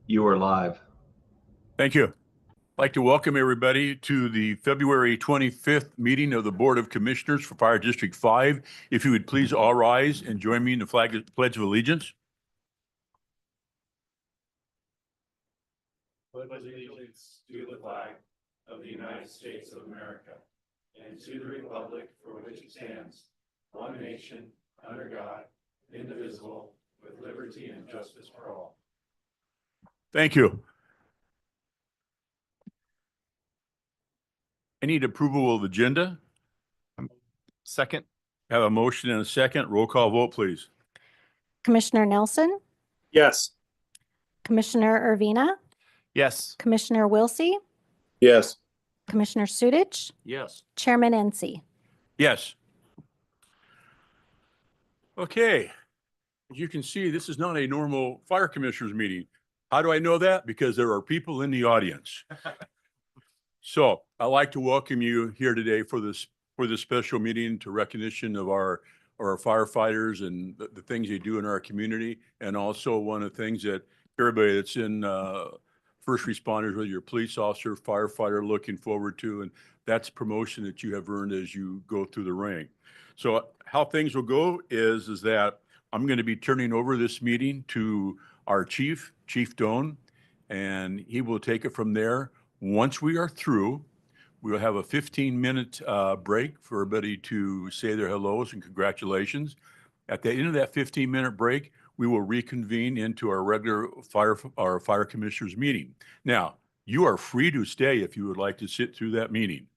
You are live. Thank you. I'd like to welcome everybody to the February 25th meeting of the Board of Commissioners for Fire District 5. If you would please all rise and join me in the Pledge of Allegiance. Pledge allegiance to the flag of the United States of America and to the republic for which it stands, one nation, under God, indivisible, with liberty and justice for all. Thank you. I need approval of the agenda. Second. Have a motion and a second. Roll call vote, please. Commissioner Nelson, Yes. Commissioner Ervina, Yes. Commissioner Wilsey, Yes. Commissioner Sudich, Yes. Chairman NC. Yes. Okay. As you can see, this is not a normal fire commissioners meeting. How do I know that? Because there are people in the audience. So I'd like to welcome you here today for this special meeting to recognition of our firefighters and the things they do in our community. And also one of the things that everybody that's in first responders, whether you're a police officer, firefighter, looking forward to, and that's promotion that you have earned as you go through the rank. So how things will go is that I'm going to be turning over this meeting to our Chief Doan, and he will take it from there. Once we are through, we'll have a 15-minute break for everybody to say their hellos and congratulations. At the end of that 15-minute break, we will reconvene into our regular fire commissioners meeting. Now, you are free to stay if you would like to sit through that meeting.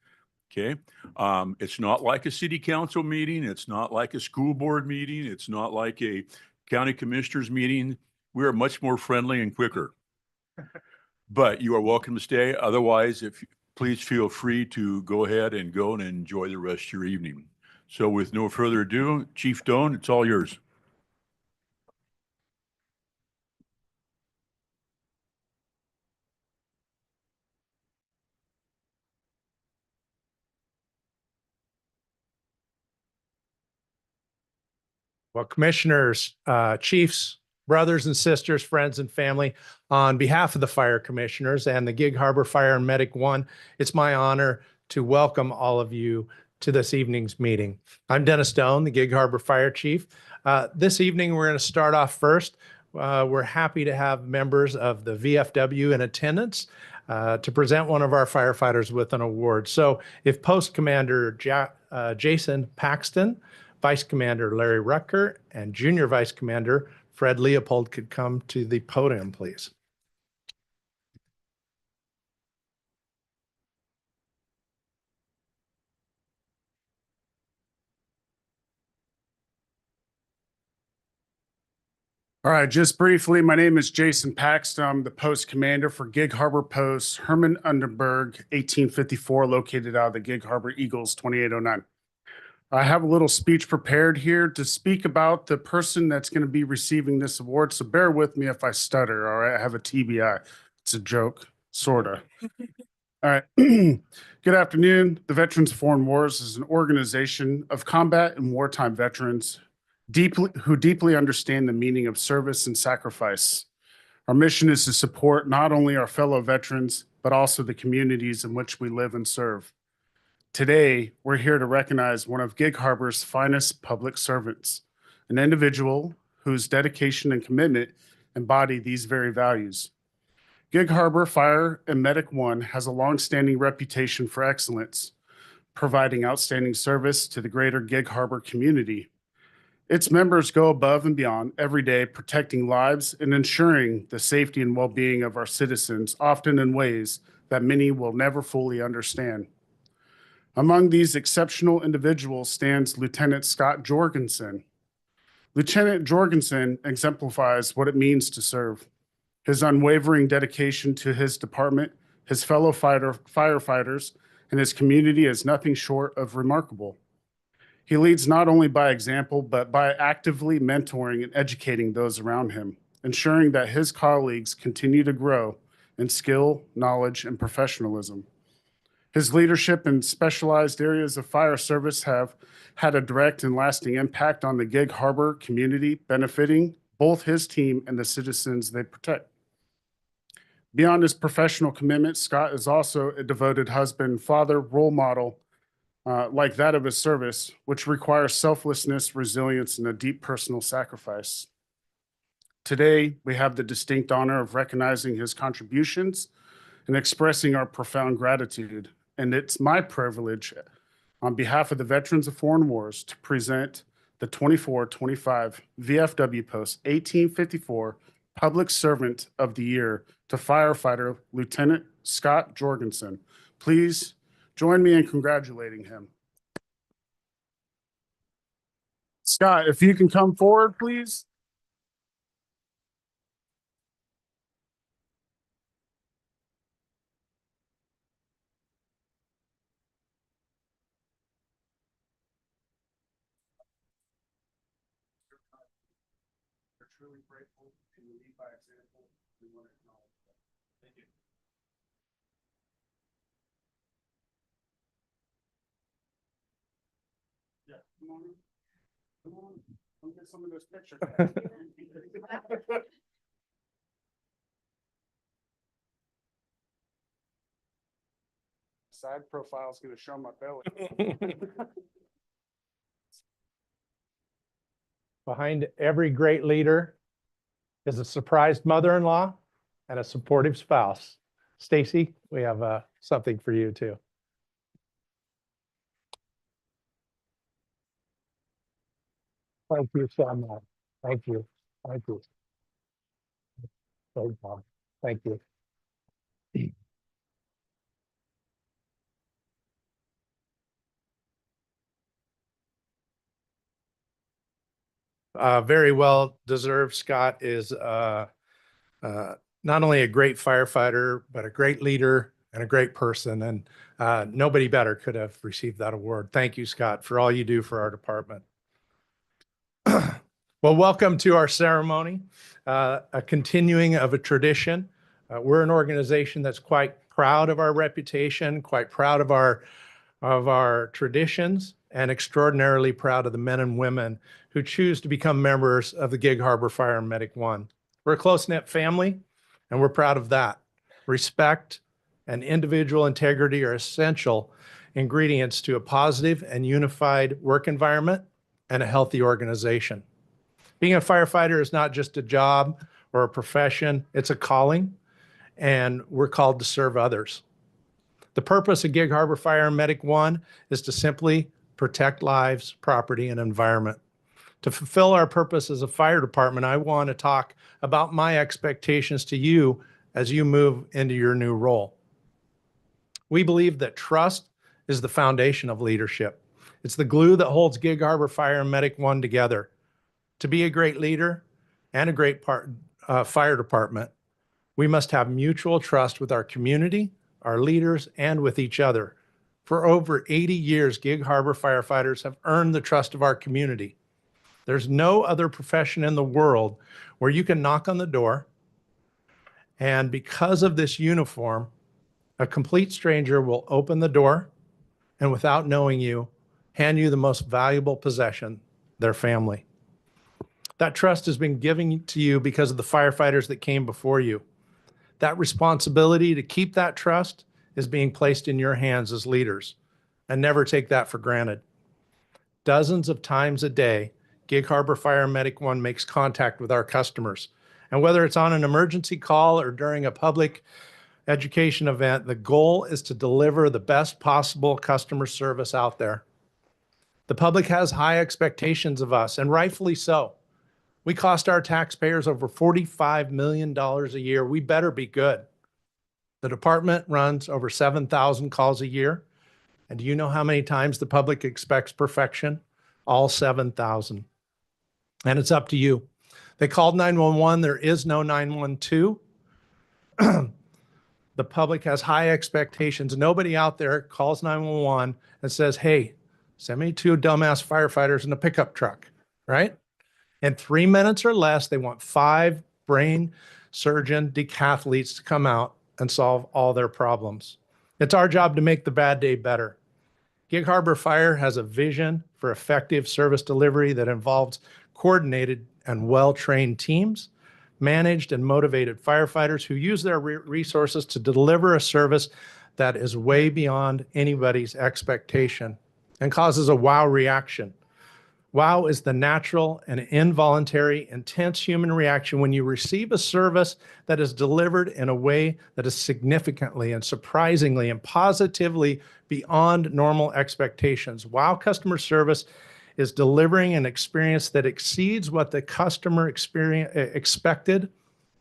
Okay. It's not like a city council meeting. It's not like a school board meeting. It's not like a county commissioners meeting. We are much more friendly and quicker. But you are welcome to stay. Otherwise, please feel free to go ahead and go and enjoy the rest of your evening. So with no further ado, Chief Doan, it's all yours. Well, commissioners, chiefs, brothers and sisters, friends and family, on behalf of the fire commissioners and the Gig Harbor Fire and Medic 1, it's my honor to welcome all of you to this evening's meeting. I'm Dennis Doan, the Gig Harbor Fire Chief. This evening, we're going to start off first. We're happy to have members of the VFW in attendance to present one of our firefighters with an award. So if Post Commander Jason Paxton, Vice Commander Larry Rucker, and Junior Vice Commander Fred Leopold could come to the podium, please. All right, just briefly, my name is Jason Paxton. I'm the post commander for Gig Harbor Post, Herman Underberg, 1854, located out of the Gig Harbor Eagles, 2809. I have a little speech prepared here to speak about the person that's going to be receiving this award, so bear with me if I stutter, all right? I have a TBI. It's a joke, sort of. All right. Good afternoon. The Veterans of Foreign Wars is an organization of combat and wartime veterans who deeply understand the meaning of service and sacrifice. Our mission is to support not only our fellow veterans, but also the communities in which we live and serve. Today, we're here to recognize one of Gig Harbor's finest public servants, an individual whose dedication and commitment embody these very values. Gig Harbor Fire and Medic 1 has a long-standing reputation for excellence, providing outstanding service to the greater Gig Harbor community. Its members go above and beyond every day, protecting lives and ensuring the safety and well-being of our citizens, often in ways that many will never fully understand. Among these exceptional individuals stands Lieutenant Scott Jorgensen. Lieutenant Jorgensen exemplifies what it means to serve. His unwavering dedication to his department, his fellow firefighters, and his community is nothing short of remarkable. He leads not only by example, but by actively mentoring and educating those around him, ensuring that his colleagues continue to grow in skill, knowledge, and professionalism. His leadership in specialized areas of fire service have had a direct and lasting impact on the Gig Harbor community, benefiting both his team and the citizens they protect. Beyond his professional commitment, Scott is also a devoted husband, father, role model, like that of his service, which requires selflessness, resilience, and a deep personal sacrifice. Today, we have the distinct honor of recognizing his contributions and expressing our profound gratitude. And it's my privilege, on behalf of the Veterans of Foreign Wars, to present the 24-25 VFW Post 1854 Public Servant of the Year to firefighter Lieutenant Scott Jorgensen. Please join me in congratulating him. Scott, if you can come forward, please. We're truly grateful and you lead by example. We want to acknowledge that. Thank you. Yeah, come on. Come on. Come get some of those pictures. Side profile is going to show my belly. Behind every great leader is a surprised mother-in-law and a supportive spouse. Stacy, we have something for you too. Thank you so much. Thank you. Thank you. Thank you. Very well deserved. Scott is not only a great firefighter, but a great leader and a great person. And nobody better could have received that award. Thank you, Scott, for all you do for our department. Well, welcome to our ceremony, a continuing of a tradition. We're an organization that's quite proud of our reputation, quite proud of our traditions, and extraordinarily proud of the men and women who choose to become members of the Gig Harbor Fire and Medic One. We're a close-knit family, and we're proud of that. Respect and individual integrity are essential ingredients to a positive and unified work environment and a healthy organization. Being a firefighter is not just a job or a profession, it's a calling, and we're called to serve others. The purpose of Gig Harbor Fire and Medic One is to simply protect lives, property, and environment. To fulfill our purpose as a fire department, I want to talk about my expectations to you as you move into your new role. We believe that trust is the foundation of leadership. It's the glue that holds Gig Harbor Fire and Medic One together. To be a great leader and a great fire department, we must have mutual trust with our community, our leaders, and with each other. For over 80 years, Gig Harbor firefighters have earned the trust of our community. There's no other profession in the world where you can knock on the door, and because of this uniform, a complete stranger will open the door and, without knowing you, hand you the most valuable possession, their family. That trust has been given to you because of the firefighters that came before you. That responsibility to keep that trust is being placed in your hands as leaders, and never take that for granted. Dozens of times a day, Gig Harbor Fire and Medic One makes contact with our customers. And whether it's on an emergency call or during a public education event, the goal is to deliver the best possible customer service out there. The public has high expectations of us, and rightfully so. We cost our taxpayers over $45 million a year. We better be good. The department runs over 7,000 calls a year. And do you know how many times the public expects perfection? All 7,000. And it's up to you. They called 911. There is no 912. The public has high expectations. Nobody out there calls 911 and says, hey, send me 2 dumbass firefighters in a pickup truck, right? In 3 minutes or less, they want 5 brain surgeon decathletes to come out and solve all their problems. It's our job to make the bad day better. Gig Harbor Fire has a vision for effective service delivery that involves coordinated and well-trained teams managed and motivated firefighters who use their resources to deliver a service that is way beyond anybody's expectation and causes a wow reaction. Wow is the natural and involuntary, intense human reaction when you receive a service that is delivered in a way that is significantly and surprisingly and positively beyond normal expectations. Wow customer service is delivering an experience that exceeds what the customer expected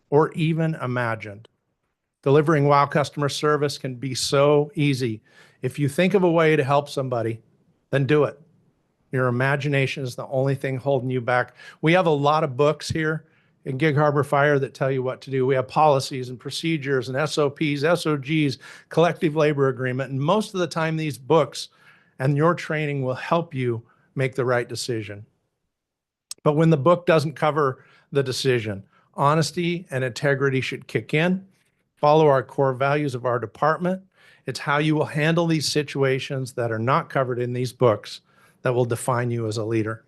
or even imagined. Delivering wow customer service can be so easy. If you think of a way to help somebody, then do it. Your imagination is the only thing holding you back. We have a lot of books here in Gig Harbor Fire that tell you what to do. We have policies and procedures and SOPs, SOGs, collective labor agreement. And most of the time, these books and your training will help you make the right decision. But when the book doesn't cover the decision, honesty and integrity should kick in. Follow our core values of our department. It's how you will handle these situations that are not covered in these books that will define you as a leader.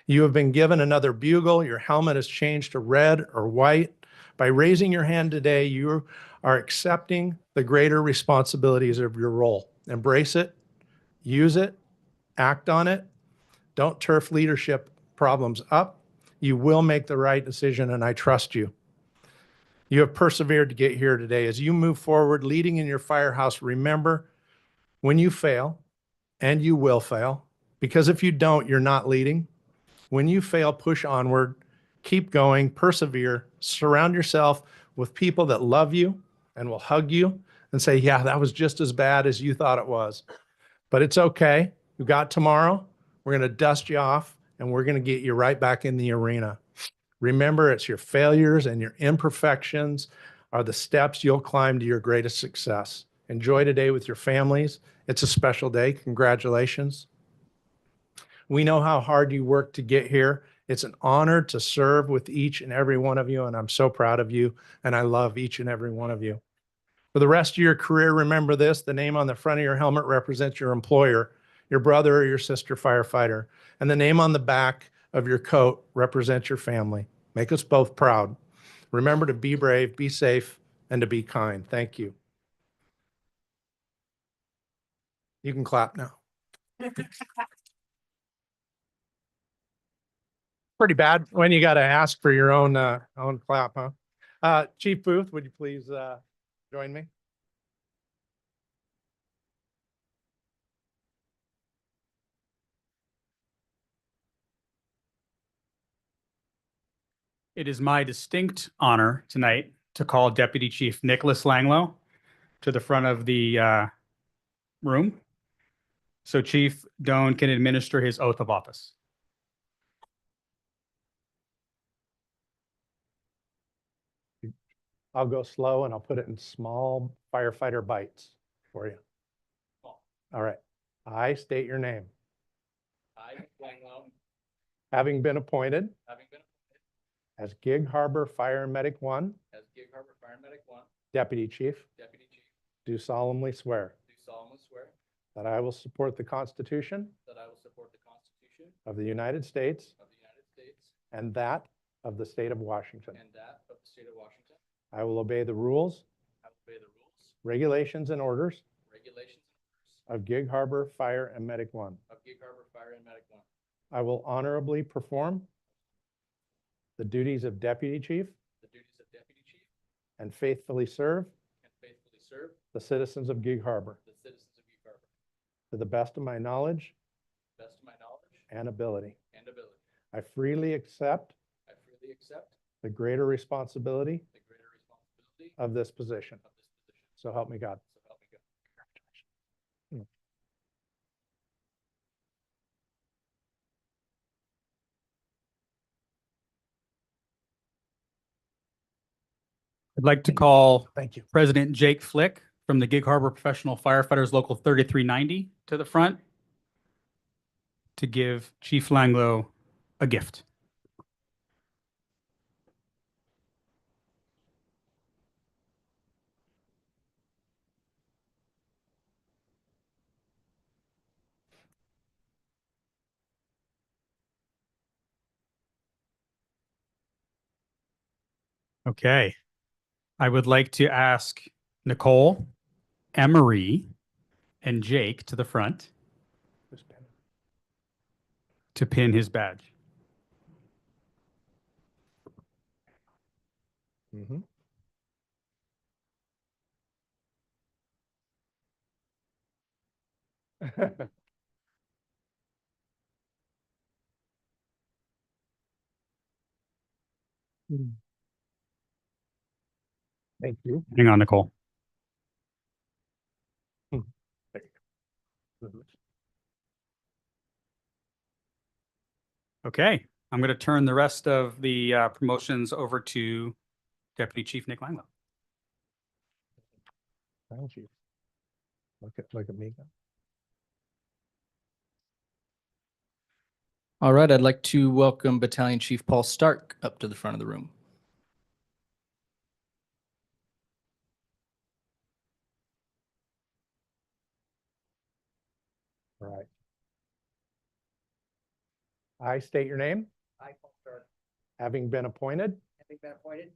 You have been given another bugle. Your helmet is changed to red or white. By raising your hand today, you are accepting the greater responsibilities of your role. Embrace it, use it, act on it. Don't turf leadership problems up. You will make the right decision, and I trust you. You have persevered to get here today. As you move forward, leading in your firehouse, remember when you fail, and you will fail, because if you don't, you're not leading. When you fail, push onward, keep going, persevere, surround yourself with people that love you and will hug you and say, yeah, that was just as bad as you thought it was. But it's okay. You got tomorrow. We're going to dust you off and we're going to get you right back in the arena. Remember, it's your failures and your imperfections are the steps you'll climb to your greatest success. Enjoy today with your families. It's a special day. Congratulations. We know how hard you worked to get here. It's an honor to serve with each and every one of you, and I'm so proud of you, and I love each and every one of you. For the rest of your career, remember this: the name on the front of your helmet represents your employer, your brother or your sister firefighter, and the name on the back of your coat represents your family. Make us both proud. Remember to be brave, be safe, and to be kind. Thank you. You can clap now. Pretty bad when you got to ask for your own clap, huh? Chief Booth, would you please join me? It is my distinct honor tonight to call Deputy Chief Nicholas Langlow to the front of the room so Chief Doan can administer his oath of office. I'll go slow and I'll put it in small firefighter bites for you. All right. I state your name. I, Langlow, Having been appointed having been as Gig Harbor Fire and Medic 1 as Gig Harbor Fire and Medic 1 Deputy Chief, Deputy Chief, do solemnly swear do solemnly swear that I will support the Constitution that I will support the Constitution of the United States of the United States and that of the state of Washington. and that of the state of Washington. I will obey the rules, I will obey the rules, regulations, and orders regulations, and orders of Gig Harbor Fire and Medic 1. of Gig Harbor Fire and Medic 1. I will honorably perform the duties of Deputy Chief The duties of Deputy Chief and faithfully serve and faithfully serve the citizens of Gig Harbor the citizens of Gig Harbor to the best of my knowledge to the best of my knowledge and ability. and ability. I freely accept I freely accept the greater responsibility the greater responsibility of this position. of this position. So help me God. So help me God. I'd like to call Thank you. President Jake Flick from the Gig Harbor Professional Firefighters Local 3390 to the front to give Chief Langlow a gift. Okay. I would like to ask Nicole, Emery, and Jake to the front to pin his badge. Mhm. Thank you. Hang on, Nicole. There you go. Okay. I'm going to turn the rest of the promotions over to Deputy Chief Nick Langlow. Thank you. Look at me. All right, I'd like to welcome Battalion Chief Paul Stark up to the front of the room. All right. I state your name, I, Paul Stark, having been appointed having been appointed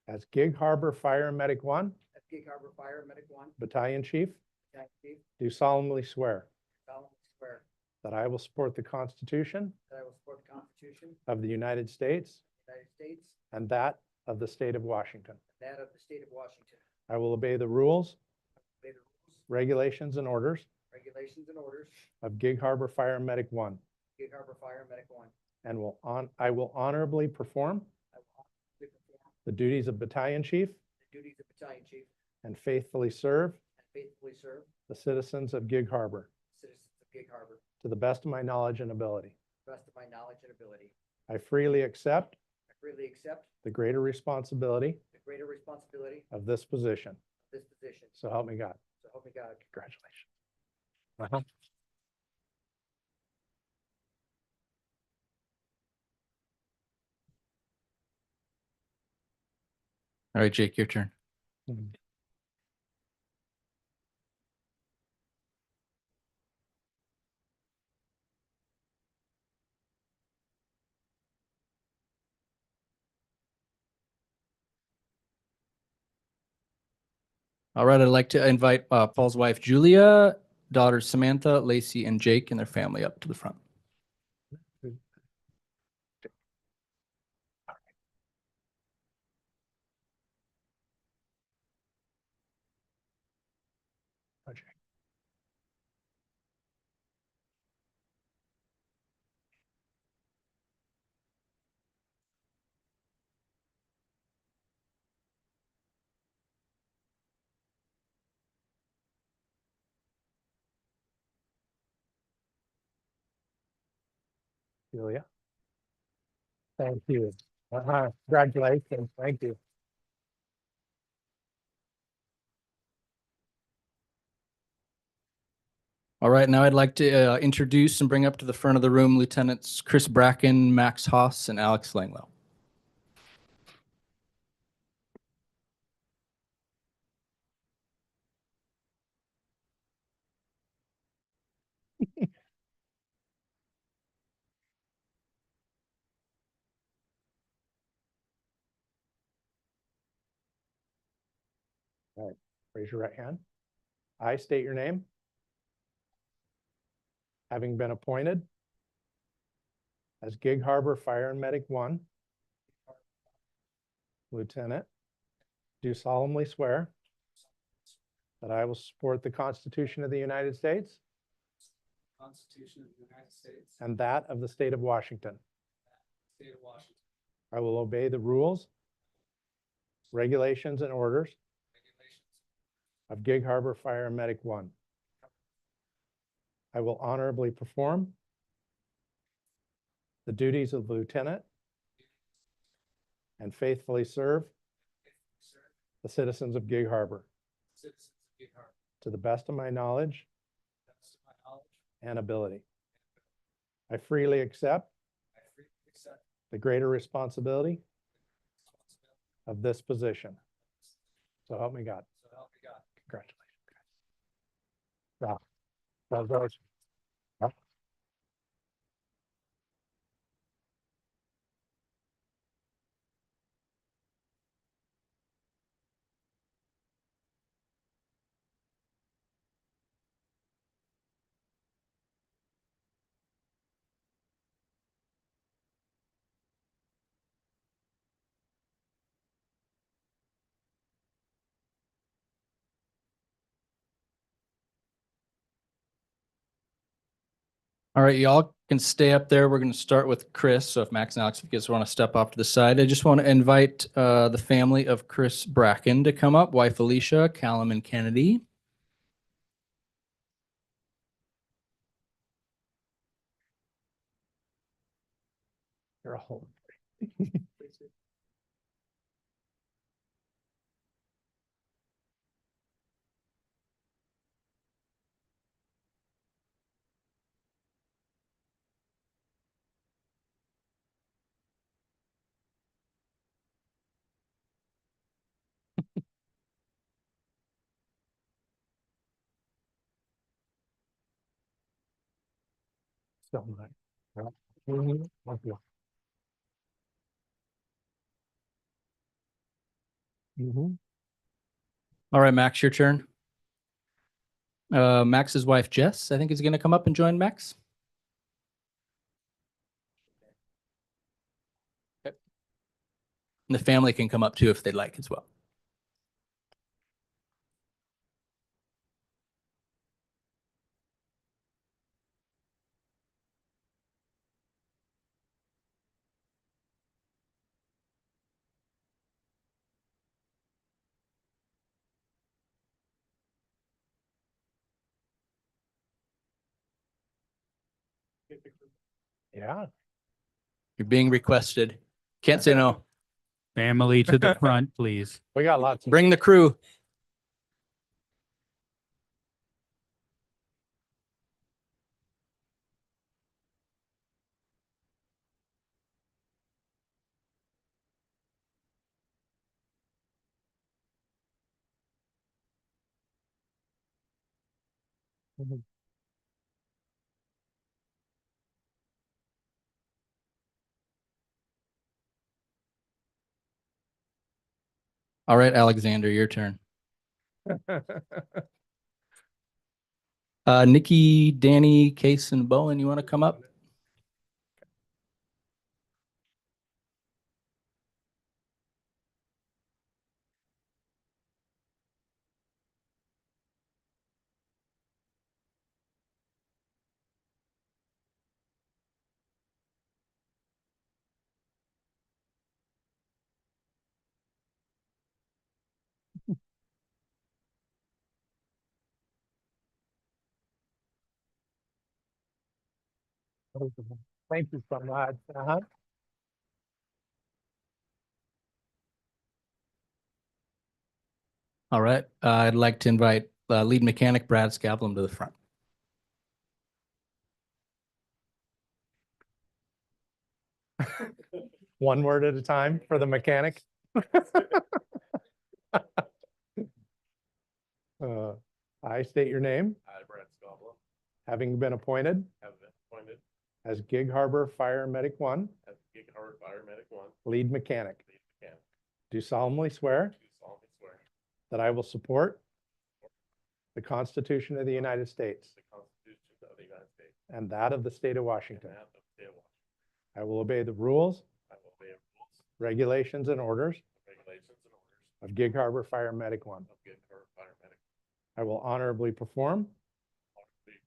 as Gig Harbor Fire and Medic 1 as Gig Harbor Fire Medic 1, Battalion Chief, Battalion Chief, do solemnly swear solemnly swear that I will support the Constitution that I will support the Constitution of the United States of the United States and that of the state of Washington. and that of the state of Washington, I will obey the rules, obey the rules, regulations, and orders regulations, and orders of Gig Harbor Fire and Medic 1 of Gig Harbor Fire Medic 1. and I will honorably perform I will honestly perform the duties of Battalion Chief the duties of Battalion Chief and faithfully serve and faithfully serve the citizens of Gig Harbor the citizens of Gig Harbor to the best of my knowledge and ability. to the best of my knowledge and ability. I freely accept I freely accept the greater responsibility the greater responsibility of this position. of this position. So help me God. So help me God. Congratulations. Uh-huh. All right, Jake, your turn. All right, I'd like to invite Paul's wife, Julia, daughters Samantha, Lacey, and Jake and their family up to the front. Okay. Julia. Thank you. Congratulations. Thank you. All right, now I'd like to introduce and bring up to the front of the room Lieutenants Chris Bracken, Max Haas, and Alex Langlow. All right. Raise your right hand. I state your name. Having been appointed as Gig Harbor Fire and Medic 1 Lieutenant, do solemnly swear that I will support the Constitution of the United States Constitution of the United States, and that of the state of Washington. state of Washington, I will obey the rules, regulations, and orders regulations, of Gig Harbor Fire and Medic 1. I will honorably perform the duties of lieutenant and faithfully serve the citizens of Gig Harbor citizens of Gig Harbor, to the best of my knowledge to the best of my knowledge and ability. I freely accept I freely accept the greater responsibility the responsibility. of this position. So help me God. So help me God. Congratulations. Wow. Congratulations. Huh? All right, y'all can stay up there. We're going to start with Chris. So if Max and Alex, if you guys want to step off to the side, I just want to invite the family of Chris Bracken to come up, wife Alicia, Callum and Kennedy. You're a whole. So much. Yeah. Mhm. Thank you. Mhm. All right, Max, your turn. Max's wife, Jess, I think is going to come up and join Max. Okay. And the family can come up too if they'd like as well. Yeah. You're being requested. Can't say no. Family to the front, please. We got lots. Bring the crew. Mhm. All right, Alexander, your turn. Nikki, Danny, Case, and Bowen, you want to come up? Thank you so much. Uh-huh. All right. I'd like to invite lead mechanic Brad Scavlem to the front. One word at a time for the mechanic. I state your name, I, Brad Scobler, having been appointed have been appointed as Gig Harbor Fire Medic 1 as Gig Harbor Fire Medic 1 lead mechanic. lead mechanic. Do solemnly swear Do solemnly swear that I will support the Constitution of the United States the Constitution of the United States and that of the state of and Washington. that of the state of Washington. I will obey the rules, I will obey rules, regulations, and orders regulations, and orders of Gig Harbor Fire Medic 1. of Gig Harbor Fire Medic. I will honorably perform Honorably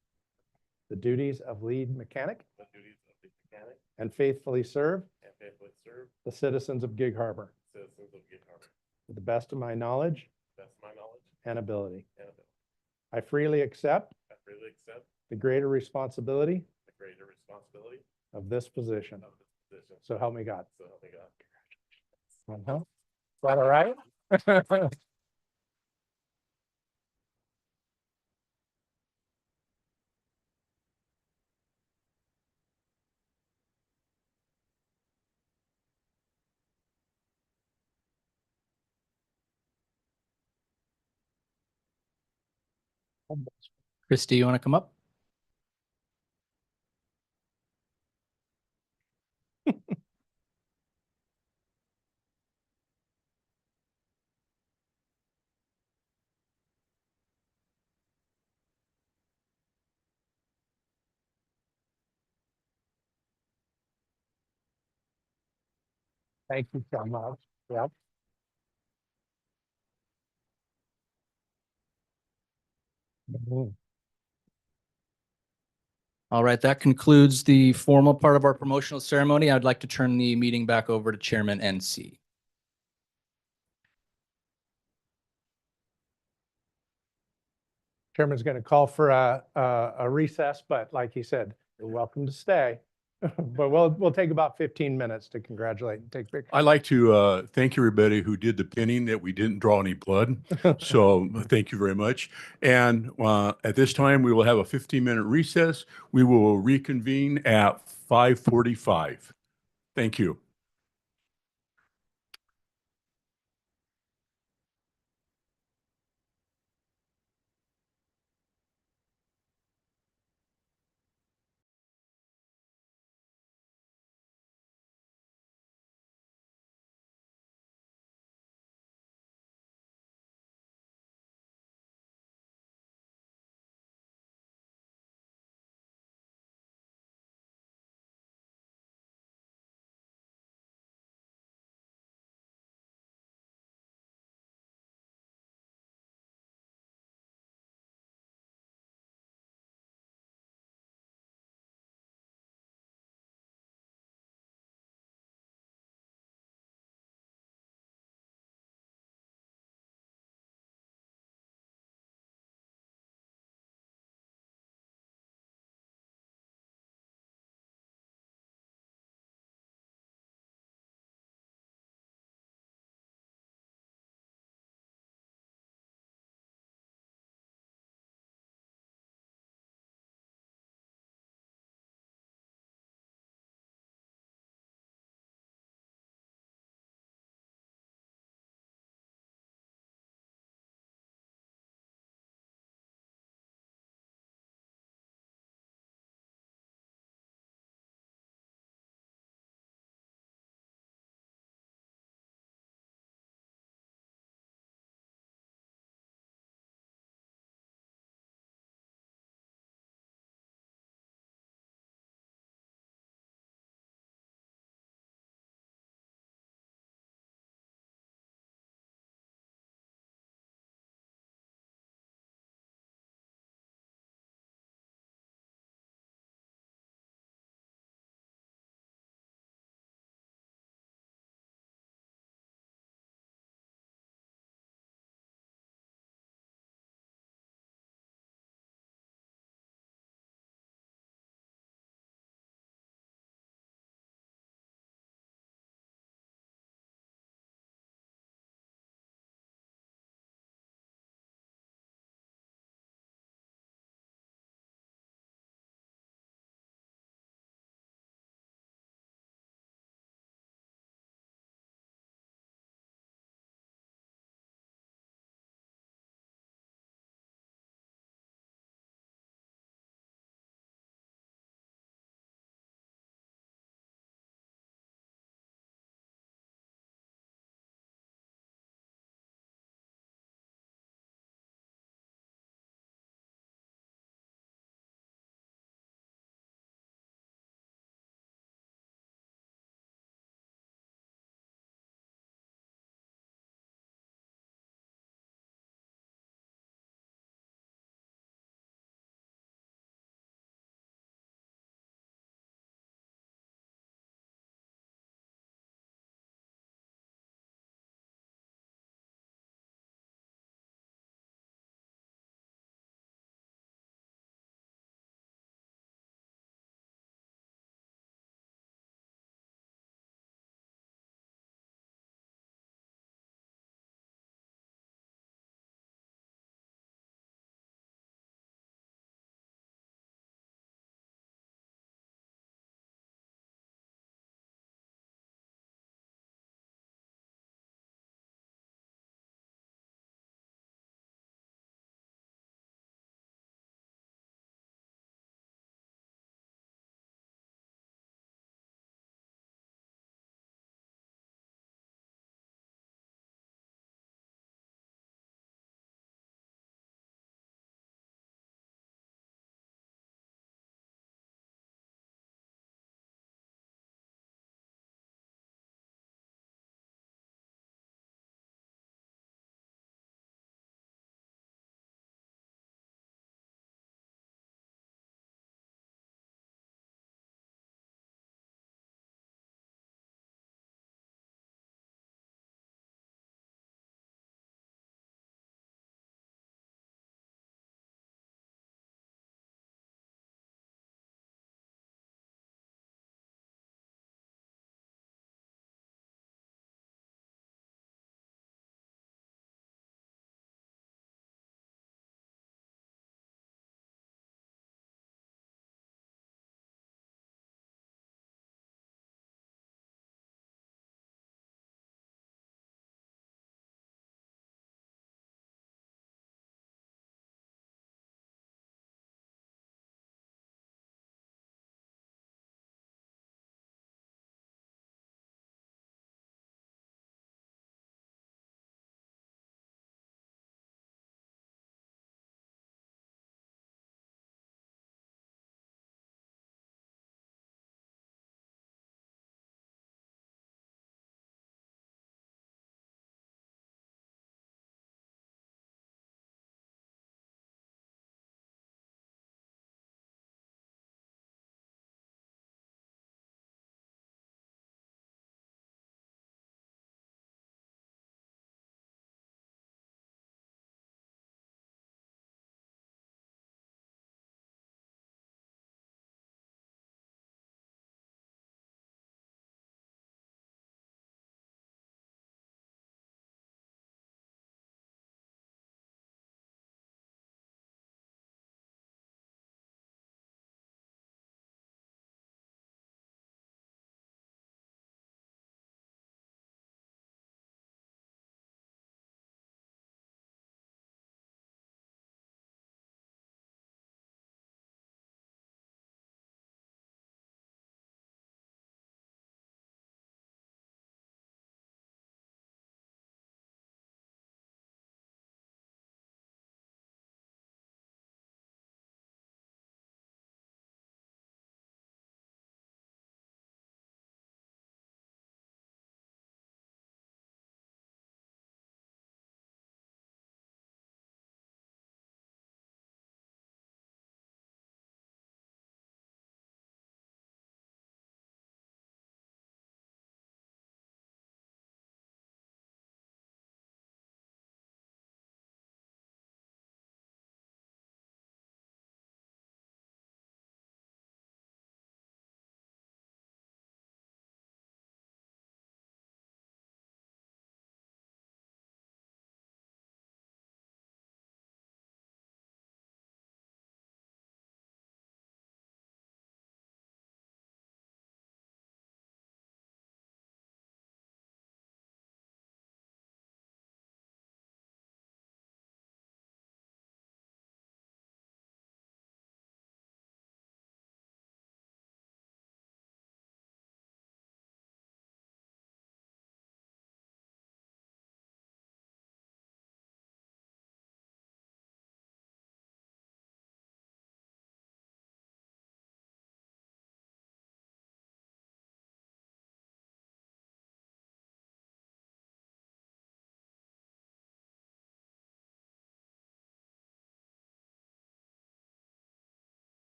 the duties of lead mechanic the duties of the mechanic and faithfully serve and faithfully serve the citizens of Gig Harbor citizens of Gig Harbor to the best of my knowledge to the best of my knowledge and ability. and ability. I freely accept I freely accept the greater responsibility the greater responsibility of this position. of this position. So help me God. So help me God. Uh-huh. Is that all right? Christy, you want to come up? Thank you so much. Yep. Mhm. All right, that concludes the formal part of our promotional ceremony. I'd like to turn the meeting back over to Chairman NC. Chairman's going to call for a recess, but like he said, you're welcome to stay. But we'll take about 15 minutes to congratulate and take pictures. I'd like to thank everybody who did the pinning, that we didn't draw any blood. So thank you very much. And at this time, we will have a 15-minute recess. We will reconvene at 5:45. Thank you.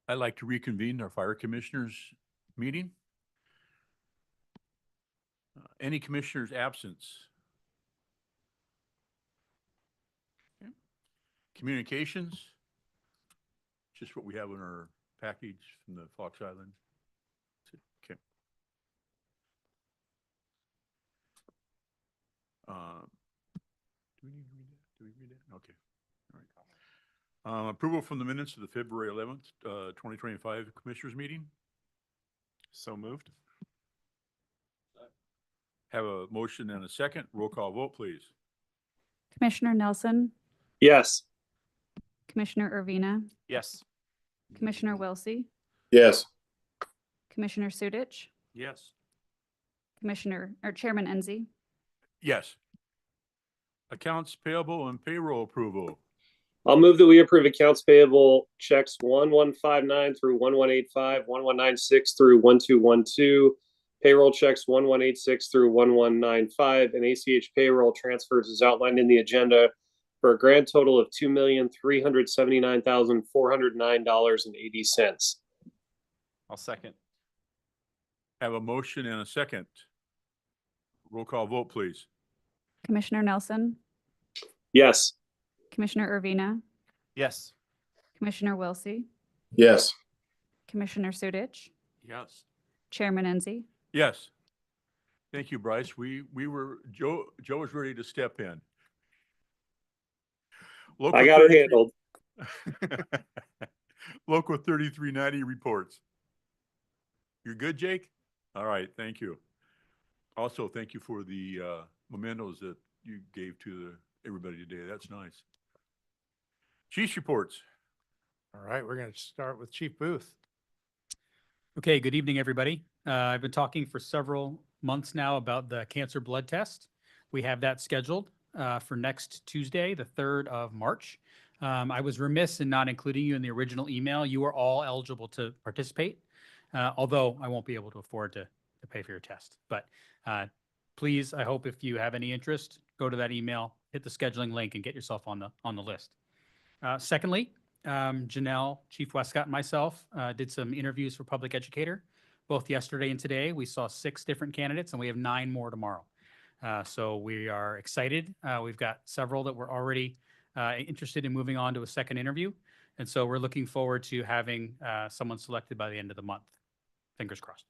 I'd like to reconvene our fire commissioners meeting. Any commissioners' absence? Okay. Communications? Just what we have in our package from the Fox Island. Okay. Do we need to read that? Do we read that? Okay. All right. Approval from the minutes of the February 11th, 2025 Commissioners Meeting. So moved. Have a motion and a second. Roll call vote, please. Commissioner Nelson, Yes. Commissioner Ervina, Yes. Commissioner Wilsey, Yes. Commissioner Sudich, Yes. Chairman Enzi. Yes. Accounts payable and payroll approval. I'll move that we approve accounts payable checks 1159 through 1185, 1196 through 1212, payroll checks 1186 through 1195, and ACH payroll transfers as outlined in the agenda for a grand total of $2,379,409.80. I'll second. Have a motion and a second. Roll call vote, please. Commissioner Nelson, Yes. Commissioner Ervina, Yes. Commissioner Wilsey, Yes. Commissioner Sudich, Yes. Chairman Enzi. Yes. Thank you, Bryce. Joe was ready to step in. Local I got her 33 handled. Local 3390 reports. You're good, Jake? All right, thank you. Also, thank you for the mementos that you gave to everybody today. That's nice. Chief's reports. All right, we're going to start with Chief Booth. Okay, good evening, everybody. I've been talking for several months now about the cancer blood test. We have that scheduled for next Tuesday, the 3rd of March. I was remiss in not including you in the original email. You are all eligible to participate, although I won't be able to afford to pay for your test. But please, I hope if you have any interest, go to that email, hit the scheduling link, and get yourself on the list. Secondly, Janelle, Chief Westcott, and myself did some interviews for Public Educator, both yesterday and today. We saw 6 different candidates, and we have 9 more tomorrow. So we are excited. We've got several that were already interested in moving on to a second interview. And so we're looking forward to having someone selected by the end of the month. Fingers crossed.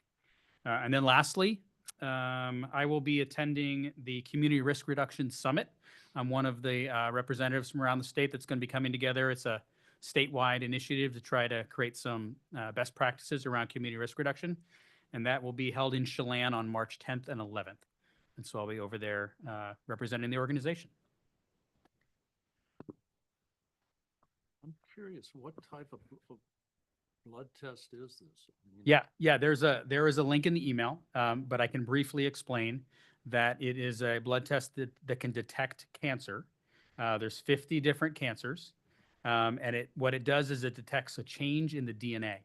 And then lastly, I will be attending the Community Risk Reduction Summit. I'm one of the representatives from around the state that's going to be coming together. It's a statewide initiative to try to create some best practices around community risk reduction. And that will be held in Chelan on March 10th and 11th. And so I'll be over there representing the organization. I'm curious, what type of blood test is this? Yeah, there is a link in the email, but I can briefly explain that it is a blood test that can detect cancer. There's 50 different cancers, and what it does is it detects a change in the DNA.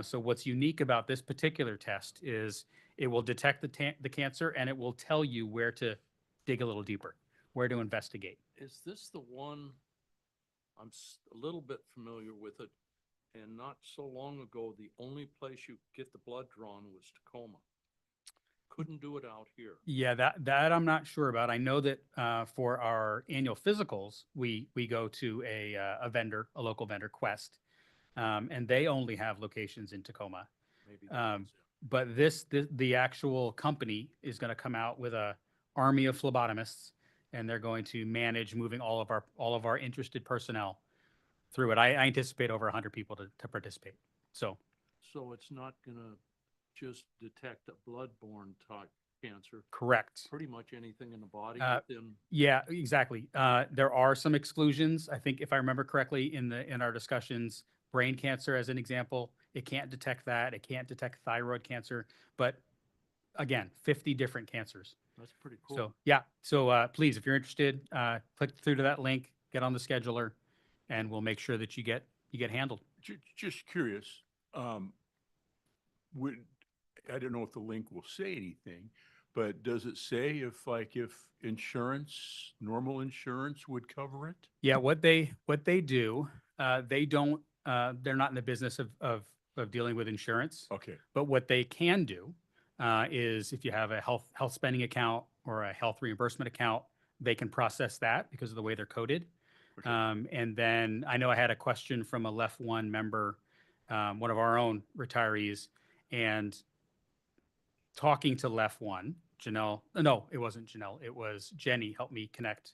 So what's unique about this particular test is it will detect the cancer, and it will tell you where to dig a little deeper, where to investigate. Is this the one, I'm a little bit familiar with it, and not so long ago, the only place you get the blood drawn was Tacoma. Couldn't do it out here. Yeah, that I'm not sure about. I know that for our annual physicals, we go to a vendor, a local vendor, Quest, and they only have locations in Tacoma. Maybe that was it. But the actual company is going to come out with a army of phlebotomists, and they're going to manage moving all of our interested personnel through it. I anticipate over 100 people to participate. So it's not gonna just detect a blood-borne type cancer, correct. pretty much anything in the body within. Yeah, exactly. There are some exclusions. I think if I remember correctly in our discussions, brain cancer as an example, it can't detect that. It can't detect thyroid cancer, but again, 50 different cancers. That's pretty cool. So yeah, so please, if you're interested, click through to that link, get on the scheduler, and we'll make sure that you get handled. Just curious, would, I don't know if the link will say anything, but does it say if insurance, normal insurance would cover it? Yeah, what they do, they don't, they're not in the business of dealing with insurance. Okay, But what they can do is if you have a health spending account or a health reimbursement account, they can process that because of the way they're coded. okay. And then I know I had a question from a Left One member, one of our own retirees, and talking to Left One, Janelle, no, it wasn't Janelle, it was Jenny helped me connect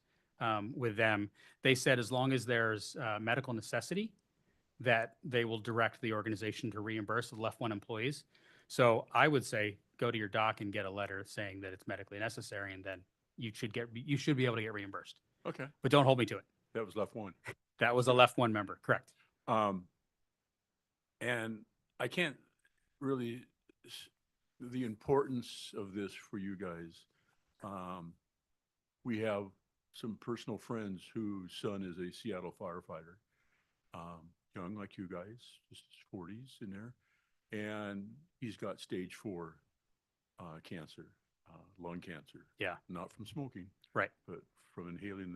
with them. They said as long as there's medical necessity, that they will direct the organization to reimburse the Left One employees. So I would say go to your doc and get a letter saying that it's medically necessary, and then you should be able to get reimbursed. Okay, But don't hold me to it. that was left one. That was a Left One member, correct? And I can't really, the importance of this for you guys. We have some personal friends whose son is a Seattle firefighter, young like you guys, just 40s in there. And he's got stage 4 cancer, lung cancer. Yeah. Not from smoking. Right. But from inhaling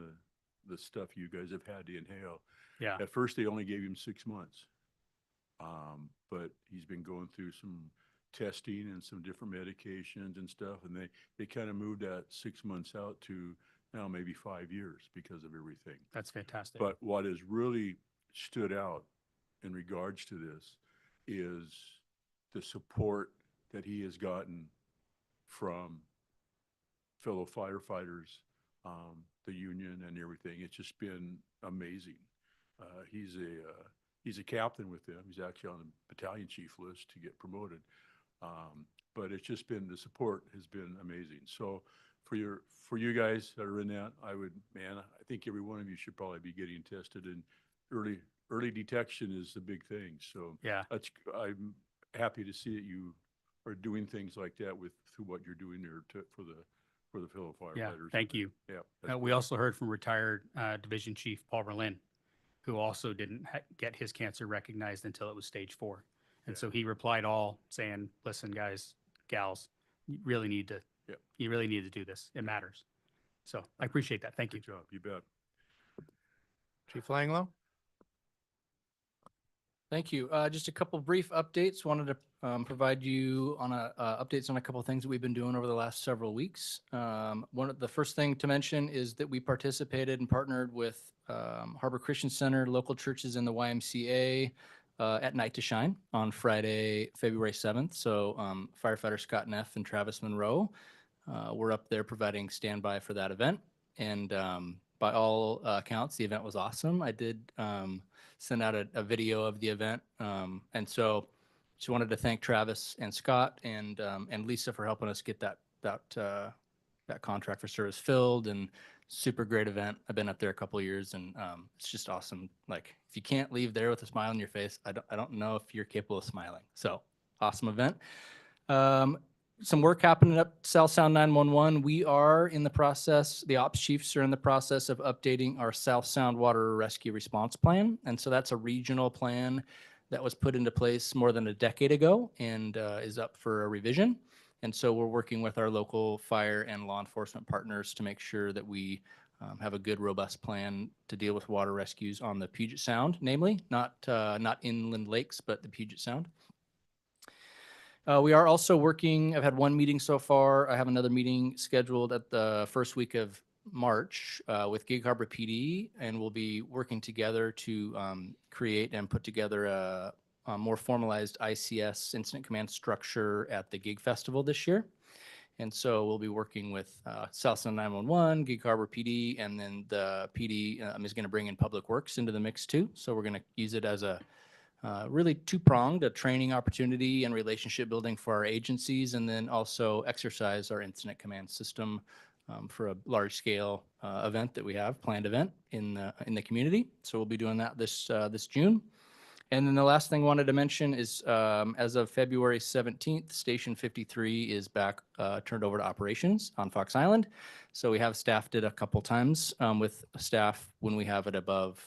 the stuff you guys have had to inhale. Yeah. At first, they only gave him 6 months. But he's been going through some testing and some different medications and stuff. And they kind of moved that 6 months out to now maybe 5 years because of everything. That's fantastic. But what has really stood out in regards to this is the support that he has gotten from fellow firefighters, the union and everything. It's just been amazing. He's a captain with them. He's actually on the battalion chief list to get promoted. But it's just been, the support has been amazing. So for you guys that are in that, I think every one of you should probably be getting tested, and early detection is the big thing. So yeah, I'm happy to see that you are doing things like that through what you're doing there for the fellow firefighters. yeah, thank you. Yeah. We also heard from retired Division Chief Paul Berlin, who also didn't get his cancer recognized until it was stage 4. And Yeah. so he replied all saying, listen, guys, gals, you really need to, Yep. you really need to do this. It matters. So I appreciate that. Thank you. Good job. You bet. Chief Langlow? Thank you. Just a couple brief updates. Wanted to provide you on updates on a couple of things that we've been doing over the last several weeks. The first thing to mention is that we participated and partnered with Harbor Christian Center, local churches in the YMCA at Night to Shine on Friday, February 7th. So firefighter Scott Neff and Travis Monroe were up there providing standby for that event. And by all accounts, the event was awesome. I did send out a video of the event. And so just wanted to thank Travis and Scott and Lisa for helping us get that contract for service filled, and super great event. I've been up there a couple of years, and it's just awesome. Like, if you can't leave there with a smile on your face, I don't know if you're capable of smiling. So awesome event. Some work happening up South Sound 911. We are in the process, the ops chiefs are in the process of updating our South Sound Water Rescue Response Plan. And so that's a regional plan that was put into place more than a decade ago and is up for a revision. And so we're working with our local fire and law enforcement partners to make sure that we have a good, robust plan to deal with water rescues on the Puget Sound, namely, not inland lakes, but the Puget Sound. We are also working, I've had one meeting so far. I have another meeting scheduled at the first week of March with Gig Harbor PD, and we'll be working together to create and put together a more formalized ICS incident command structure at the Gig Festival this year. And so we'll be working with South Sound 911, Gig Harbor PD, and then the PD is going to bring in Public Works into the mix too. So we're going to use it as a really two-pronged, a training opportunity and relationship building for our agencies, and then also exercise our incident command system for a large-scale event that we have, planned event in the community. So we'll be doing that this June. And then the last thing I wanted to mention is, as of February 17th, Station 53 is back, turned over to operations on Fox Island. So we have staffed it a couple times, with staff when we have it above,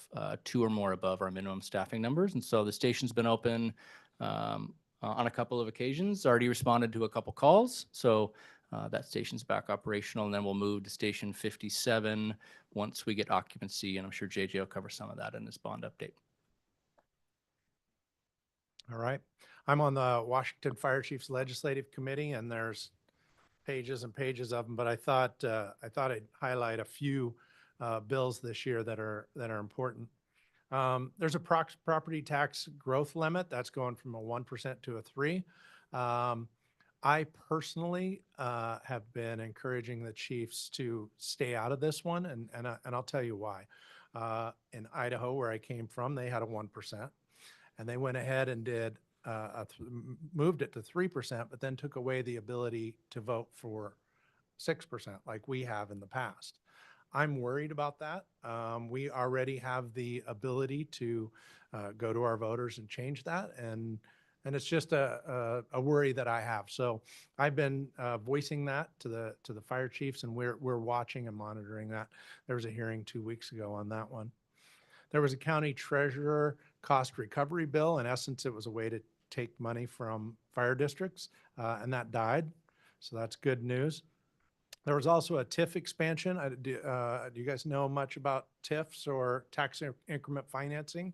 2 or more above our minimum staffing numbers. And so the station's been open, on a couple of occasions, already responded to a couple calls. So that station's back operational, and then we'll move to Station 57 once we get occupancy. And I'm sure JJ will cover some of that in his bond update. All right. I'm on the Washington Fire Chiefs Legislative Committee, and there's pages and pages of them, but I thought I'd highlight a few bills this year that are important. There's a property tax growth limit that's going from a 1% to a 3%. I personally have been encouraging the chiefs to stay out of this one, and I'll tell you why. In Idaho, where I came from, they had a 1%. And they went ahead and did moved it to 3%, but then took away the ability to vote for 6% like we have in the past. I'm worried about that. We already have the ability to go to our voters and change that, and it's just a worry that I have. So I've been voicing that to the fire chiefs, and we're watching and monitoring that. There was a hearing 2 weeks ago on that one. There was a county treasurer cost recovery bill. In essence, it was a way to take money from fire districts, and that died. So that's good news. There was also a TIF expansion. Do you guys know much about TIFs or tax increment financing?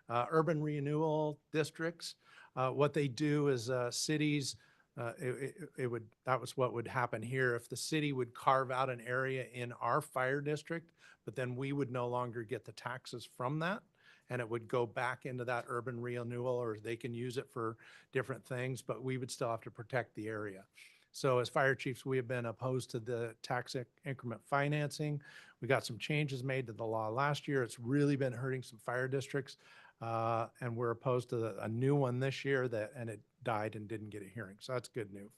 Urban renewal districts. What they do is cities, that was what would happen here if the city would carve out an area in our fire district, but then we would no longer get the taxes from that, and it would go back into that urban renewal, or they can use it for different things, but we would still have to protect the area. So as fire chiefs, we have been opposed to the tax increment financing. We got some changes made to the law last year. It's really been hurting some fire districts, and we're opposed to a new one this year and it died and didn't get a hearing. So that's good news.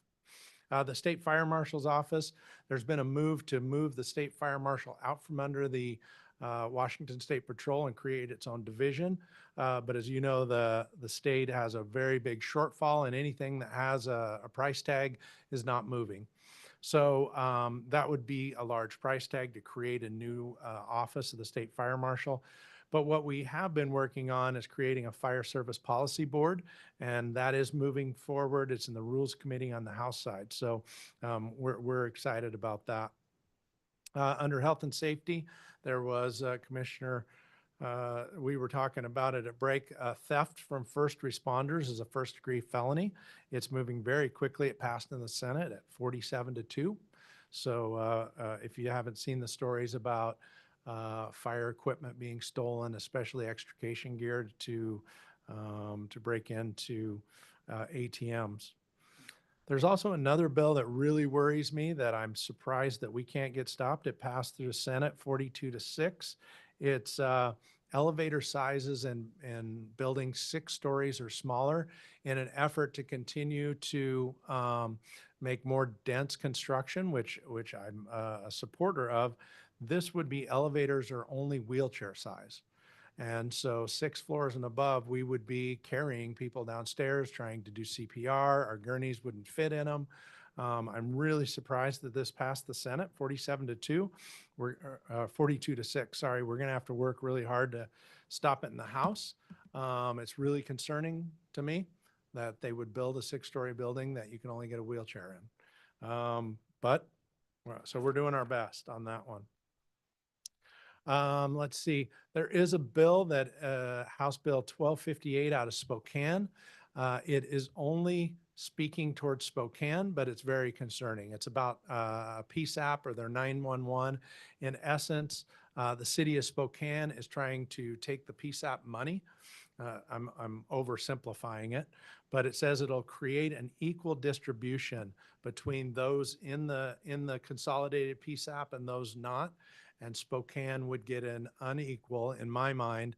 The state fire marshal's office, there's been a move to move the state fire marshal out from under the Washington State Patrol and create its own division. But as you know, the state has a very big shortfall, and anything that has a price tag is not moving. So that would be a large price tag to create a new office of the state fire marshal. But what we have been working on is creating a fire service policy board, and that is moving forward. It's in the Rules Committee on the House side. So we're excited about that. Under health and safety, there was Commissioner, we were talking about it at break, theft from first responders is a first-degree felony. It's moving very quickly. It passed in the Senate at 47-2. So if you haven't seen the stories about fire equipment being stolen, especially extrication gear to break into ATMs. There's also another bill that really worries me that I'm surprised that we can't get stopped. It passed through the Senate 42-6. It's elevator sizes and buildings 6 stories or smaller in an effort to continue to make more dense construction, which I'm a supporter of. This would be elevators are only wheelchair size. And so 6 floors and above, we would be carrying people downstairs trying to do CPR. Our gurneys wouldn't fit in them. I'm really surprised that this passed the Senate 47-2. We're 42-6. Sorry, we're going to have to work really hard to stop it in the House. It's really concerning to me that they would build a 6-story building that you can only get a wheelchair in. So we're doing our best on that one. Let's see. There is a bill that House Bill 1258 out of Spokane. It is only speaking towards Spokane, but it's very concerning. It's about PSAP or their 911. In essence, the city of Spokane is trying to take the PSAP money. I'm oversimplifying it, but it says it'll create an equal distribution between those in the consolidated PSAP and those not. And Spokane would get an unequal, in my mind,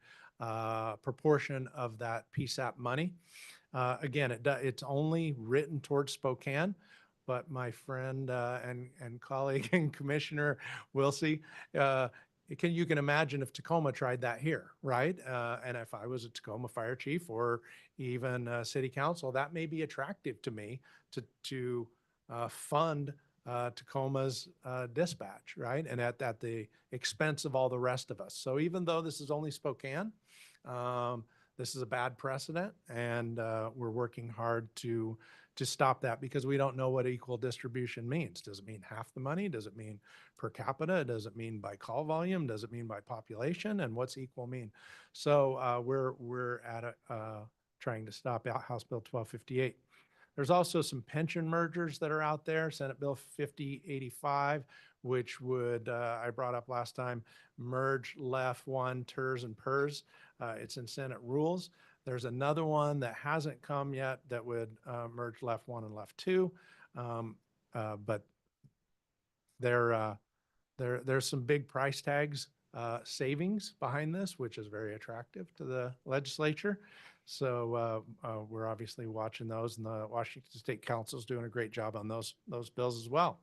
proportion of that PSAP money. Again, it's only written towards Spokane, but my friend and colleague and Commissioner Wilsey, you can imagine if Tacoma tried that here, right? And if I was a Tacoma fire chief or even city council, that may be attractive to me to fund Tacoma's dispatch, right? And at the expense of all the rest of us. So even though this is only Spokane, this is a bad precedent, and we're working hard to stop that because we don't know what equal distribution means. Does it mean half the money? Does it mean per capita? Does it mean by call volume? Does it mean by population? And what's equal mean? So we're at trying to stop out House Bill 1258. There's also some pension mergers that are out there. Senate Bill 5085, which would, I brought up last time, merge LEF 1, TERS, and PERS. It's in Senate rules. There's another one that hasn't come yet that would merge LEF 1 and LEF 2. But there's some big price tags savings behind this, which is very attractive to the legislature. So we're obviously watching those, and the Washington State Council is doing a great job on those bills as well.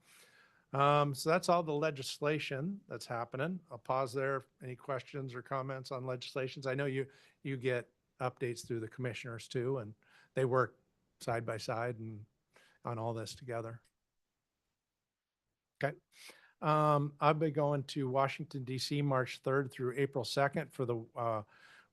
So that's all the legislation that's happening. I'll pause there. Any questions or comments on legislations? I know you get updates through the commissioners too, and they work side by side and on all this together. Okay. I'll be going to Washington, D.C. March 3rd through April 2nd for the,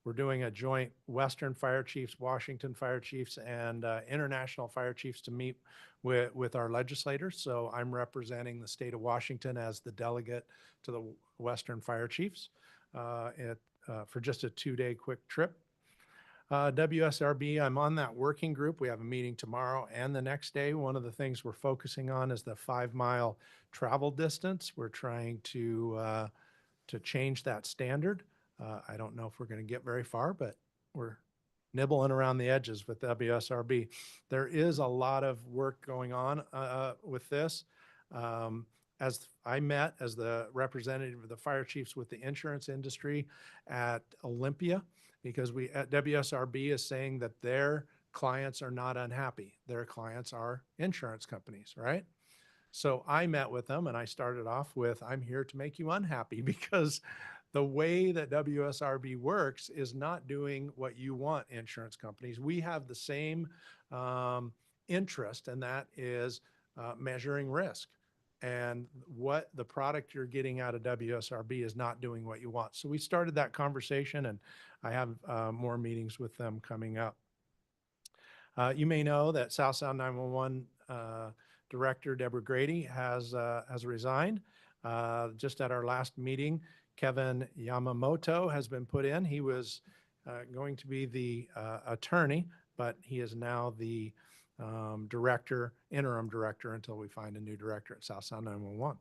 we're doing a joint Western Fire Chiefs, Washington Fire Chiefs, and International Fire Chiefs to meet with our legislators. So I'm representing the state of Washington as the delegate to the Western Fire Chiefs for just a 2-day quick trip. WSRB, I'm on that working group. We have a meeting tomorrow and the next day. One of the things we're focusing on is the 5-mile travel distance. We're trying to change that standard. I don't know if we're going to get very far, but we're nibbling around the edges with WSRB. There is a lot of work going on with this. As I met as the representative of the fire chiefs with the insurance industry at Olympia, because WSRB is saying that their clients are not unhappy. Their clients are insurance companies, right? So I met with them and I started off with, I'm here to make you unhappy, because the way that WSRB works is not doing what you want, insurance companies. We have the same interest, and that is measuring risk. And what the product you're getting out of WSRB is not doing what you want. So we started that conversation, and I have more meetings with them coming up. You may know that South Sound 911 Director Deborah Grady has resigned. Just at our last meeting, Kevin Yamamoto has been put in. He was going to be the attorney, but he is now the interim director until we find a new director at South Sound 911.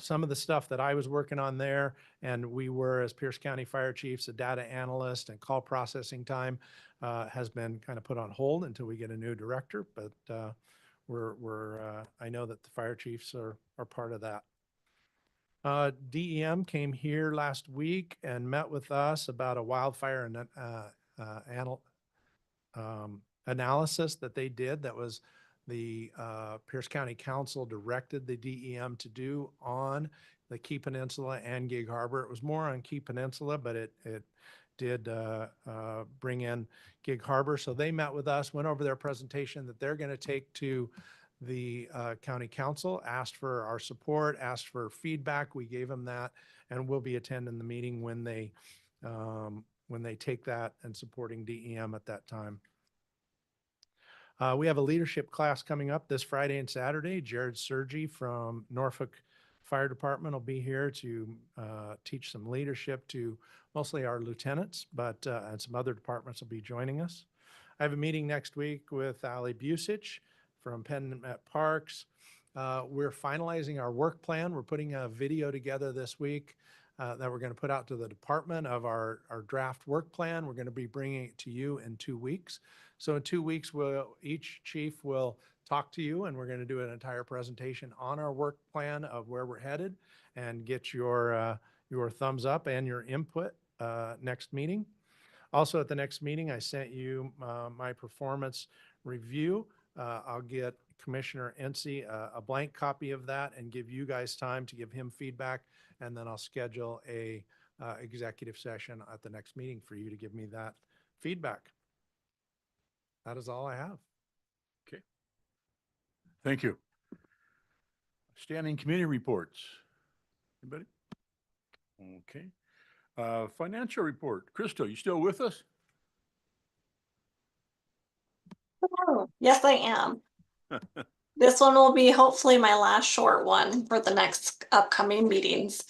Some of the stuff that I was working on there, and we were as Pierce County Fire Chiefs, a data analyst and call processing time has been kind of put on hold until we get a new director. But I know that the fire chiefs are part of that. DEM came here last week and met with us about a wildfire analysis that they did. That was the Pierce County Council directed the DEM to do on the Key Peninsula and Gig Harbor. It was more on Key Peninsula, but it did bring in Gig Harbor. So they met with us, went over their presentation that they're going to take to the county council, asked for our support, asked for feedback. We gave them that, and we'll be attending the meeting when they take that and supporting DEM at that time. We have a leadership class coming up this Friday and Saturday. Jared Sergi from Norfolk Fire Department will be here to teach some leadership to mostly our lieutenants, but and some other departments will be joining us. I have a meeting next week with Ali Busich from Penn Met Parks. We're finalizing our work plan. We're putting a video together this week that we're going to put out to the department of our draft work plan. We're going to be bringing it to you in 2 weeks. So in 2 weeks, each chief will talk to you, and we're going to do an entire presentation on our work plan of where we're headed and get your thumbs up and your input next meeting. Also at the next meeting, I sent you my performance review. I'll get Commissioner Ency a blank copy of that and give you guys time to give him feedback And then I'll schedule a executive session at the next meeting for you to give me that feedback. That is all I have. Thank you. Standing committee reports. Anybody? Okay. Financial report. Crystal, you still with us? Yes, I am. This one will be hopefully my last short one for the next upcoming meetings.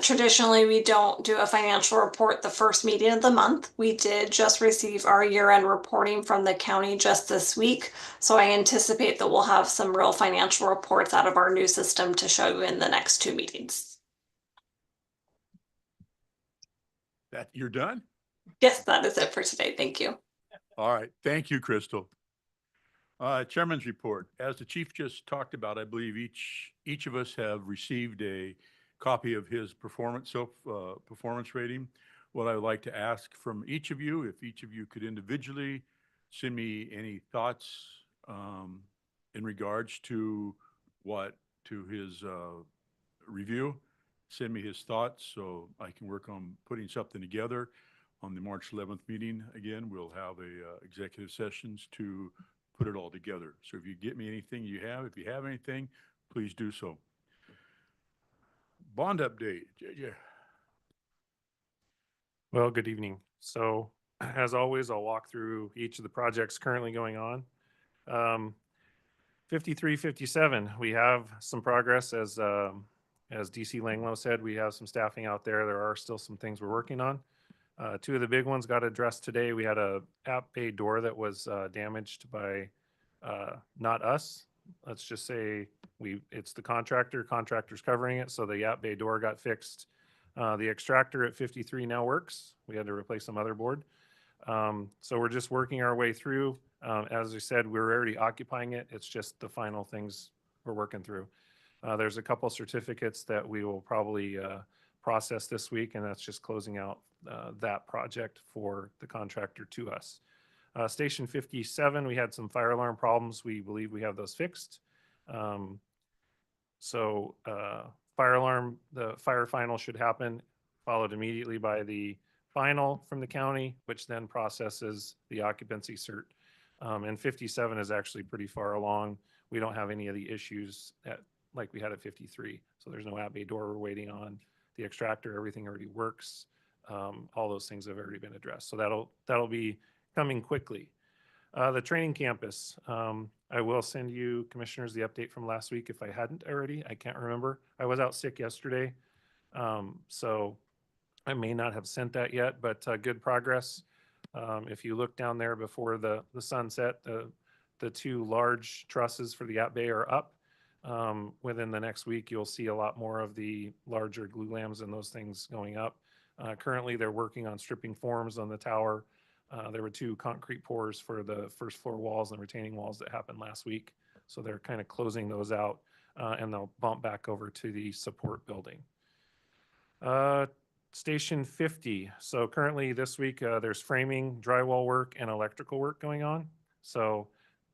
Traditionally, we don't do a financial report the first meeting of the month. We did just receive our year-end reporting from the county just this week. So I anticipate that we'll have some real financial reports out of our new system to show you in the next 2 meetings. That you're done? Yes, that is it for today. Thank you. All right. Thank you, Crystal. Chairman's report. As the chief just talked about, I believe each of us have received a copy of his performance rating. What I would like to ask from each of you, if each of you could individually send me any thoughts in regards to his review, send me his thoughts so I can work on putting something together. On the March 11th meeting, again, we'll have executive sessions to put it all together. So if you get me anything if you have anything, please do so. Bond update, JJ. Well, good evening. So as always, I'll walk through each of the projects currently going on. 5357, we have some progress as DC Langlow said, we have some staffing out there. There are still some things we're working on. 2 of the big ones got addressed today. We had a app bay door that was damaged by not us. Let's just say it's the contractor's covering it. So the app bay door got fixed. The extractor at 53 now works. We had to replace the motherboard. So we're just working our way through. As I said, we're already occupying it. It's just the final things we're working through. There's a couple certificates that we will probably process this week, and that's just closing out that project for the contractor to us. Station 57, we had some fire alarm problems. We believe we have those fixed. Fire alarm, the fire final should happen, followed immediately by the final from the county, which then processes the occupancy cert. And 57 is actually pretty far along. We don't have any of the issues like we had at 53. So there's no app bay door we're waiting on. The extractor, everything already works. All those things have already been addressed. So that'll be coming quickly. The training campus. I will send you, commissioners, the update from last week if I hadn't already. I can't remember. I was out sick yesterday. So I may not have sent that yet, but good progress. If you look down there before the sunset, the 2 large trusses for the app bay are up. Within the next week, you'll see a lot more of the larger glue lambs and those things going up. Currently, they're working on stripping forms on the tower. There were 2 concrete pours for the first floor walls and retaining walls that happened last week. So they're kind of closing those out and they'll bump back over to the support building. Station 50. So currently this week, there's framing, drywall work, and electrical work going on. So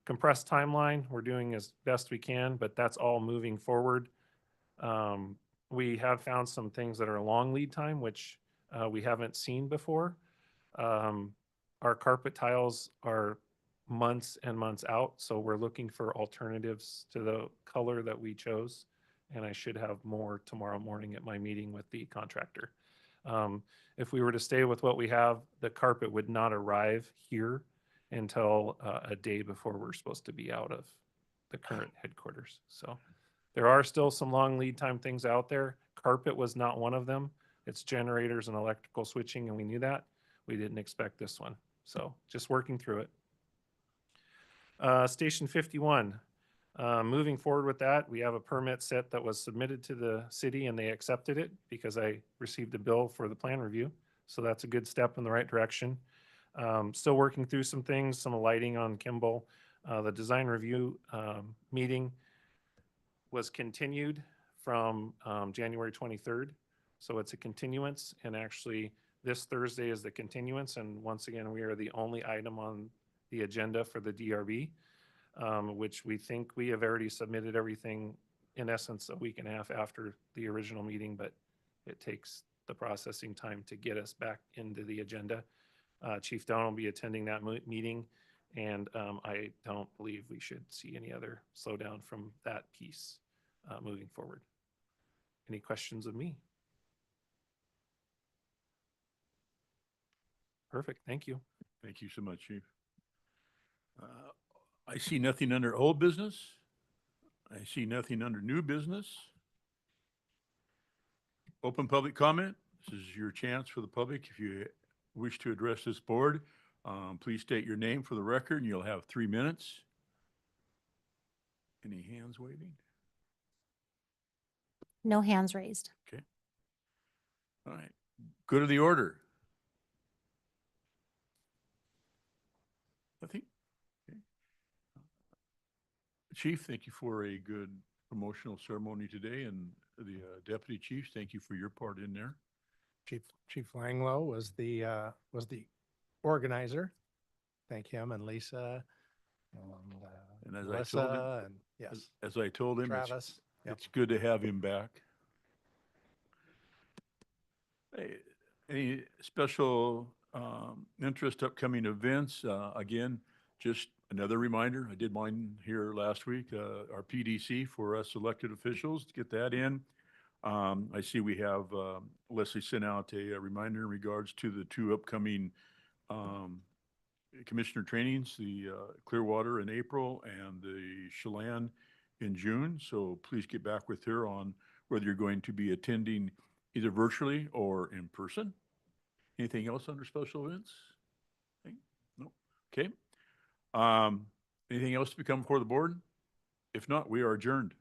compressed timeline, we're doing as best we can, but that's all moving forward. We have found some things that are long lead time, which we haven't seen before. Our carpet tiles are months and months out, so we're looking for alternatives to the color that we chose. And I should have more tomorrow morning at my meeting with the contractor. If we were to stay with what we have, the carpet would not arrive here until a day before we're supposed to be out of the current headquarters. So there are still some long lead time things out there. Carpet was not one of them. It's generators and electrical switching, and we knew that. We didn't expect this one. So just working through it. Station 51. Moving forward with that, we have a permit set that was submitted to the city and they accepted it because I received a bill for the plan review. So that's a good step in the right direction. Still working through some things, some lighting on Kimball. The design review meeting was continued from January 23rd. So it's a continuance, and actually this Thursday is the continuance. And once again, we are the only item on the agenda for the DRB. Which we think we have already submitted everything in essence a week and a half after the original meeting, but it takes the processing time to get us back into the agenda. Chief Don will be attending that meeting, and I don't believe we should see any other slowdown from that piece moving forward. Any questions of me? Perfect. Thank you. Thank you so much, Chief. I see nothing under old business. I see nothing under new business. Open public comment. This is your chance for the public. If you wish to address this board, please state your name for the record and you'll have 3 minutes. Any hands waving? No hands raised. Okay. All right. Go to the order. I think. Okay. Chief, thank you for a good promotional ceremony today, and the deputy chiefs, thank you for your part in there. Chief Langlow was the organizer. Thank him and Lisa And as Melissa I told him, and yes, as I told him, Travis. Yep. it's good to have him back. Hey, any special interest upcoming events? Again, just another reminder, I did mine here last week, our PDC for us elected officials, to get that in. I see we have Leslie sent out a reminder in regards to the 2 upcoming commissioner trainings, the Clearwater in April and the Chelan in June. So please get back with her on whether you're going to be attending either virtually or in person. Anything else under special events? No. Okay. Anything else to become before the board? If not, we are adjourned.